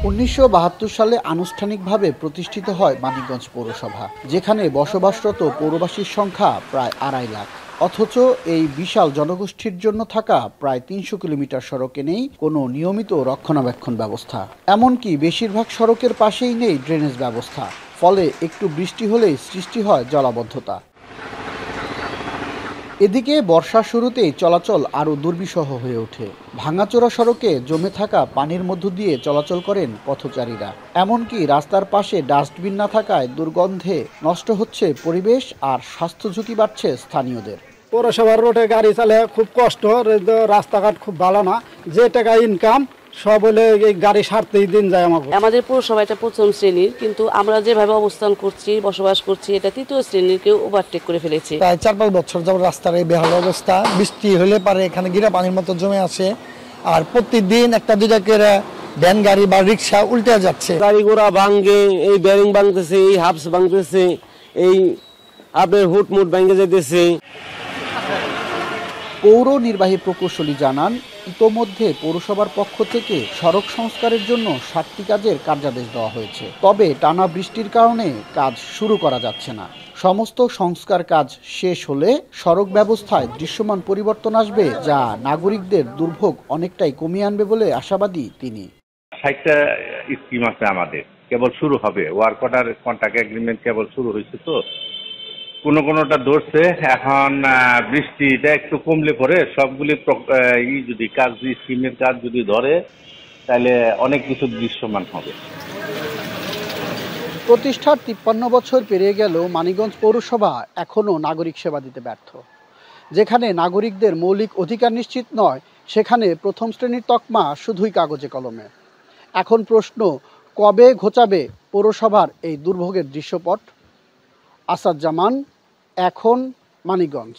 ১৯৭২ সালে আনুষ্ঠানিকভাবে প্রতিষ্ঠিত হয় মানিকগঞ্জ পৌরসভা, যেখানে বসবাসরত পৌরবাসীর সংখ্যা প্রায় ২.৫ লাখ। অথচ এই বিশাল জনগোষ্ঠীর জন্য থাকা প্রায় ৩০০ কিলোমিটার সড়কে নেই কোনো নিয়মিত রক্ষণাবেক্ষণ ব্যবস্থা। এমনকি বেশিরভাগ সড়কের পাশেই নেই ড্রেনেজ ব্যবস্থা। ফলে একটু বৃষ্টি হলেই সৃষ্টি হয় জলাবদ্ধতা। এদিকে বর্ষার শুরুতেই চলাচল আরও দুর্বিষহ হয়ে ওঠে। ভাঙাচোরা সড়কে জমে থাকা পানির মধ্য দিয়ে চলাচল করেন পথচারীরা। এমনকি রাস্তার পাশে ডাস্টবিন না থাকায় দুর্গন্ধে নষ্ট হচ্ছে পরিবেশ আর স্বাস্থ্য ঝুঁকি বাড়ছে স্থানীয়দের। পৌরসভার রোডে গাড়ি চালে খুব কষ্ট, রাস্তাঘাট খুব ভালো না, যে টাকা ইনকাম সব হলে এই গাড়ি সারতেই দিন যায়। আমাদের পৌরসভা এটা প্রথম শ্রেণীর, কিন্তু আমরা যেভাবে অবস্থান করছি, বসবাস করছি, এটা তৃতীয় শ্রেণীর কেউ ওভারটেক করে ফেলেছে। প্রায় ৪-৫ বছর যাবত রাস্তার এই বেহাল অবস্থা। বৃষ্টি হলে পারে এখানে গিরা পানির মতো জমে আসে, আর প্রতিদিন একটা দুইটা করে ভ্যান গাড়ি বা রিক্সা উল্টে যাচ্ছে। গাড়ি ঘোড়া ভাঙ্গে, এই ব্যারিং ভাঙতেছে, এই হাবস ভাঙতেছে, এই আপনার হুটমুট ভাঙে যেতেছে। পৌর নির্বাহী প্রকৌশলী জানান, ইতোমধ্যে পৌরসভার পক্ষ থেকে সড়ক সংস্কারের জন্য ৭টি কাজের কার্যাদেশ দেওয়া হয়েছে। তবে টানা বৃষ্টির কারণে কাজ শুরু করা যাচ্ছে না। সমস্ত সংস্কার কাজ শেষ হলে সড়ক ব্যবস্থায় দৃশ্যমান পরিবর্তন আসবে, যা নাগরিকদের দুর্ভোগ অনেকটাই কমিয়ে আনবে বলে আশাবাদী তিনি। ৬০টা স্কিম আছে আমাদের, কেবল শুরু হবে। ওয়ার্ক অর্ডার কন্ট্রাক্ট এগ্রিমেন্ট কেবল শুরু হয়েছে, তো কোনোটা ধরছে। এখন বৃষ্টিটা একটু কমলে পরে সবগুলি যদি কাজ, স্কিমের কাজ যদি ধরে, তাহলে অনেক কিছু দৃশ্যমান হবে। প্রতিষ্ঠার ৫৩ বছর পেরিয়ে গেলেও মানিকগঞ্জ পৌরসভা এখনও নাগরিক সেবা দিতে ব্যর্থ। যেখানে নাগরিকদের মৌলিক অধিকার নিশ্চিত নয়, সেখানে প্রথম শ্রেণীর তকমা শুধুই কাগজে কলমে। এখন প্রশ্ন, কবে ঘোচাবে পৌরসভার এই দুর্ভোগের দৃশ্যপট? আসাদ জামান, এখন, মানিকগঞ্জ।